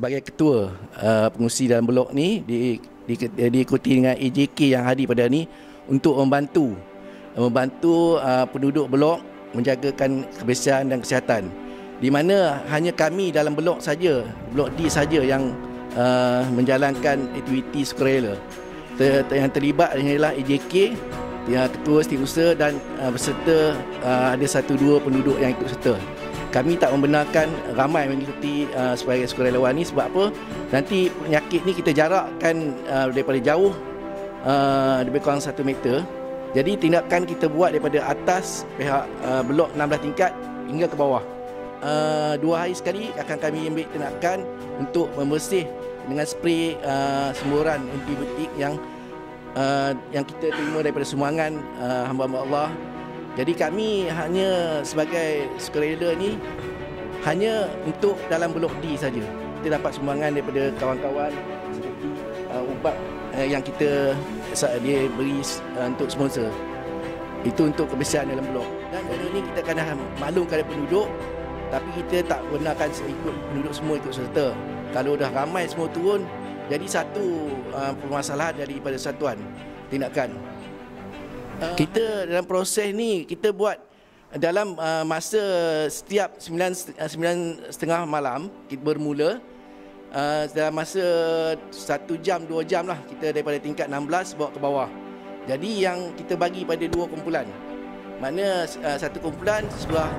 sebagai ketua pengurusi dalam blok ni diikuti dengan AJK yang hadir pada ni untuk membantu penduduk blok menjagakan kebersihan dan kesihatan. Di mana hanya kami dalam blok saja, blok D saja yang menjalankan aktiviti sukarela. Yang terlibat hanyalah AJK, yang ketua setiausaha dan berserta ada 1-2 penduduk yang ikut serta. Kami tak membenarkan ramai mengikuti sebagai sukarelawan ni sebab apa? Nanti penyakit ni kita jarakkan daripada jauh, lebih kurang 1 meter. Jadi tindakan kita buat daripada atas pihak blok 16 tingkat hingga ke bawah. 2 hari sekali akan kami ambil tindakan untuk membersih dengan spray semburan antibiotik yang kita terima daripada sumbangan hamba-hamba Allah. Jadi kami hanya sebagai sukarela ni hanya untuk dalam blok D saja. Kita dapat sumbangan daripada kawan-kawan seperti ubat yang kita dia beri untuk sponsor. Itu untuk kebersihan dalam blok. Dan benda ni kita kena maklum kepada penduduk, tapi kita tak benarkan penduduk semua ikut serta. Kalau dah ramai semua turun, jadi satu permasalahan daripada satuan tindakan. Kita dalam proses ni kita buat dalam masa setiap 9:30 malam kita bermula, dalam masa 1 jam 2 jam lah kita daripada tingkat 16 bawa ke bawah. Jadi yang kita bagi pada 2 kumpulan, mana satu kumpulan sebelah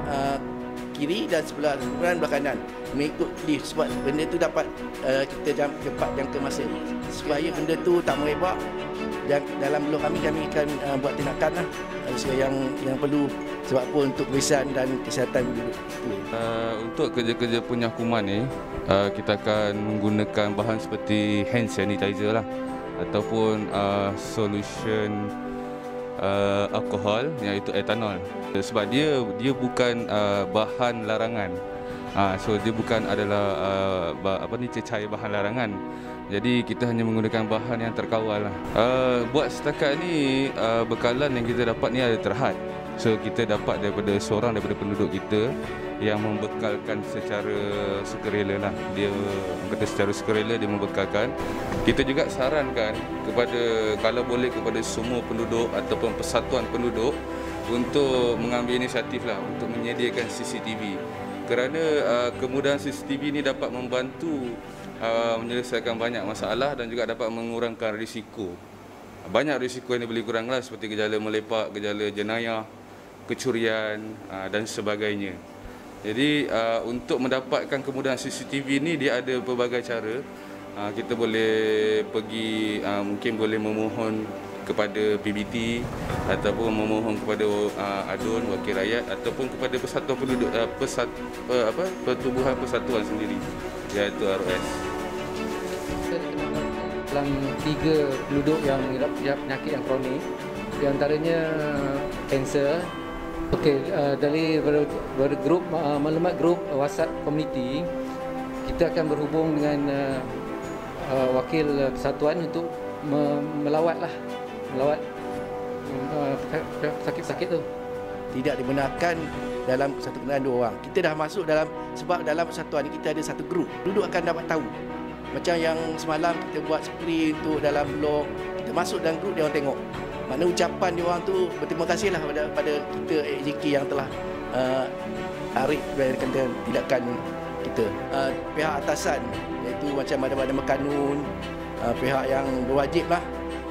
kiri dan sebelah kanan mengikut lift, sebab benda tu dapat kita cepat jangka masa supaya benda tu tak merebak. Dalam blok kami akan buat tindakan lah yang perlu, sebab apa, untuk kebersihan dan kesihatan penduduk. Untuk kerja-kerja penyakuman ni kita akan menggunakan bahan seperti hand sanitizer lah, ataupun solution alkohol iaitu etanol. Sebab dia bukan bahan larangan. So dia bukan adalah cecair bahan larangan. Jadi kita hanya menggunakan bahan yang terkawal lah. Buat setakat ni bekalan yang kita dapat ni ada terhad. So kita dapat daripada penduduk kita yang membekalkan secara sukarela lah. Dia kata secara sukarela dia membekalkan. Kita juga sarankan kepada, kalau boleh, kepada semua penduduk ataupun persatuan penduduk untuk mengambil inisiatif lah untuk menyediakan CCTV. Kerana kemudahan CCTV ni dapat membantu menyelesaikan banyak masalah dan juga dapat mengurangkan risiko. Banyak risiko yang boleh kurang lah, seperti gejala melepak, gejala jenayah, kecurian dan sebagainya. Jadi untuk mendapatkan kemudahan CCTV ni dia ada pelbagai cara. Kita boleh pergi, mungkin boleh memohon kepada PBT ataupun memohon kepada ADUN, Wakil Rakyat, ataupun kepada persatuan penduduk, pertubuhan persatuan sendiri, iaitu ROS. Dalam 3 penduduk yang mengidap penyakit yang kronik, di antaranya kanser. Okey, dari grup maklumat grup WhatsApp community, kita akan berhubung dengan wakil persatuan untuk melawat sakit-sakit tu. Tidak dibenarkan dalam satu kenderaan 2 orang. Kita dah masuk dalam, sebab dalam persatuan ni kita ada satu grup. Penduduk akan dapat tahu. Macam yang semalam kita buat sprint untuk dalam blok, kita masuk dalam grup, dia orang tengok. Makna ucapan dia orang tu berterima kasihlah pada kita AJK yang telah tarik dan tindakan kita. Pihak atasan, iaitu macam badan-badan berkanun, pihak yang berwajib lah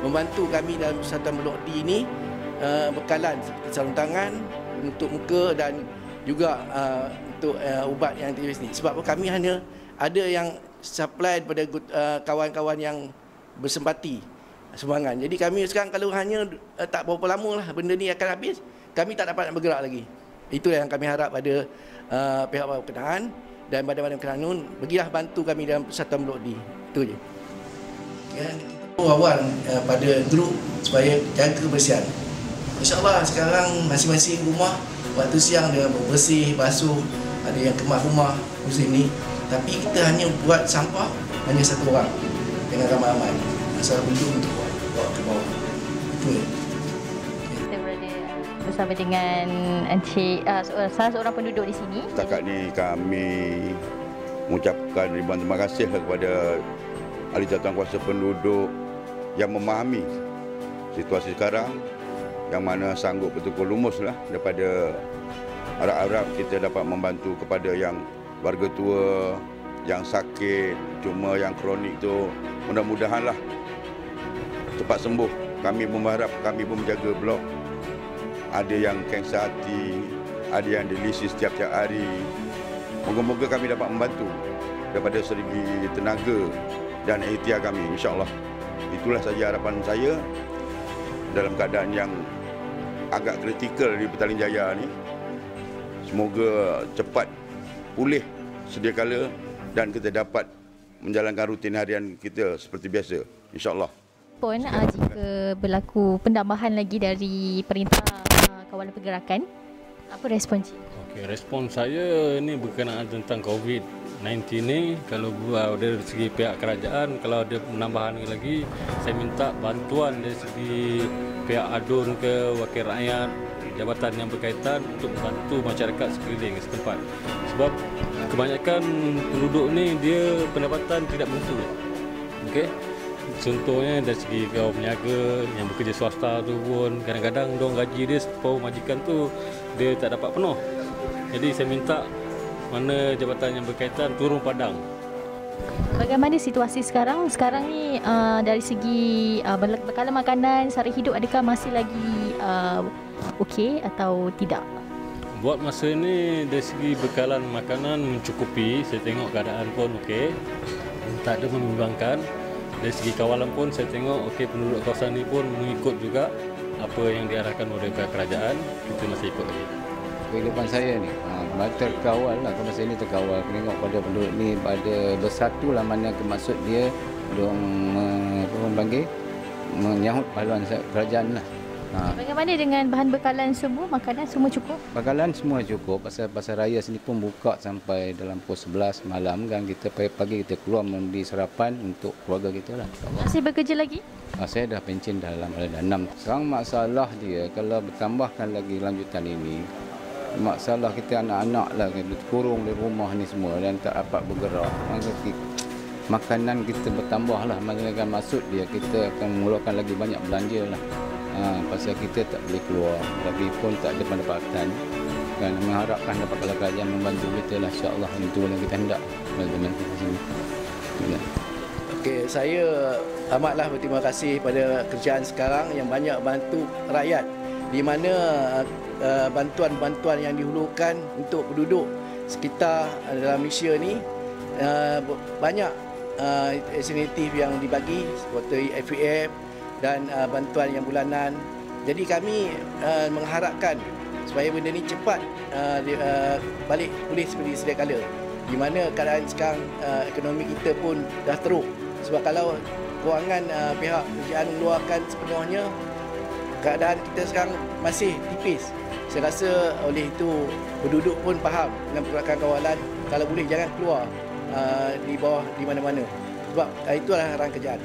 membantu kami dalam persatuan blok D ni, bekalan seperti sarung tangan, untuk muka dan juga untuk ubat yang TBC ni. Sebab kami hanya ada yang supply daripada kawan-kawan yang bersempati sumbangan. Jadi kami sekarang kalau hanya tak berapa lama lah benda ni akan habis, kami tak dapat nak bergerak lagi. Itu yang kami harap pada pihak berkenaan dan badan-badan kanun, bagilah bantu kami dalam persatuan blok D. Itu je. Awal pada grup supaya jaga kebersihan. InsyaAllah sekarang masing-masing rumah waktu siang dia bersih, basuh, ada yang kemas rumah musim ni. Tapi kita hanya buat sampah hanya 1 orang dengan ramai-ramai. Asal penduduk untuk bawa ke bawah. Itu je. Kita berada bersama dengan Encik, salah seorang penduduk di sini. Setakat ni kami mengucapkan ribuan terima kasih kepada ahli jawatankuasa penduduk yang memahami situasi sekarang, yang mana sanggup betul-betul lumuslah daripada harap-harap kita dapat membantu kepada yang warga tua, yang sakit, cuma yang kronik tu mudah-mudahanlah cepat sembuh. Kami berharap, kami pun menjaga blok. Ada yang kanser hati, ada yang dialisis setiap hari. Moga-moga kami dapat membantu daripada segi tenaga dan ikhtiar kami, insya-Allah. Itulah saja harapan saya dalam keadaan yang agak kritikal di Petaling Jaya ni. Semoga cepat pulih sedia kala dan kita dapat menjalankan rutin harian kita seperti biasa, insya-Allah. Pun jika berlaku penambahan lagi dari Perintah Kawalan Pergerakan, apa respon Cik? Okey, respon saya ni berkenaan tentang COVID-19 ni. Kalau dari segi pihak kerajaan, kalau ada penambahan lagi, saya minta bantuan dari segi pihak ADUN ke wakil rakyat, jabatan yang berkaitan untuk membantu masyarakat sekeliling setempat. Sebab kebanyakan penduduk ni dia pendapatan tidak menentu. Okey. Contohnya dari segi kaum peniaga yang bekerja swasta tu pun kadang-kadang dong gaji dia separuh majikan tu dia tak dapat penuh. Jadi saya minta mana jabatan yang berkaitan turun padang. Bagaimana situasi sekarang? Sekarang ni dari segi bekalan makanan sehari hidup, adakah masih lagi okey atau tidak? Buat masa ini dari segi bekalan makanan mencukupi. Saya tengok keadaan pun okey, tak ada membimbangkan. Dari segi kawalan pun saya tengok okey, penduduk kawasan ini pun mengikut juga apa yang diarahkan oleh kerajaan. Kita masih ikut lagi. Kehidupan saya ni terkawal lah, masa ini terkawal. Tengok pada penduduk ni pada bersatu lah, mana maksud dia dong menyahut pahlawan kerajaan lah. Bagaimana dengan bahan bekalan semua, makanan semua cukup? Bekalan semua cukup. Pasar raya sini pun buka sampai dalam pukul 11 malam kan. Kita pagi kita keluar membeli sarapan untuk keluarga kita lah. Masih bekerja lagi? Saya dah pencen dalam 6. Sekarang masalah dia kalau bertambahkan lagi lanjutan ini, masalah kita anak-anak lah kurung di rumah ni semua dan tak dapat bergerak. Makanan kita bertambah lah. Maksud dia kita akan mengeluarkan lagi banyak belanja lah. Pasal kita tak boleh keluar, lagi pun tak ada pendapatan. Dan mengharapkan dapat kalau kerajaan membantu kita lah, insya-Allah. Itu yang kita hendak dalam kita sini. Okey, saya amatlah berterima kasih pada kerajaan sekarang yang banyak bantu rakyat, di mana bantuan-bantuan yang dihulurkan untuk penduduk sekitar dalam Malaysia ni banyak insentif yang dibagi seperti FAF dan bantuan yang bulanan. Jadi kami mengharapkan supaya benda ni cepat balik pulih seperti sedia kala. Di mana keadaan sekarang ekonomi kita pun dah teruk. Sebab kalau kewangan pihak kerajaan mengeluarkan sepenuhnya, keadaan kita sekarang masih tipis. Saya rasa oleh itu penduduk pun faham dengan pergerakan kawalan, kalau boleh jangan keluar di bawah di mana-mana. Sebab itulah arahan kerajaan.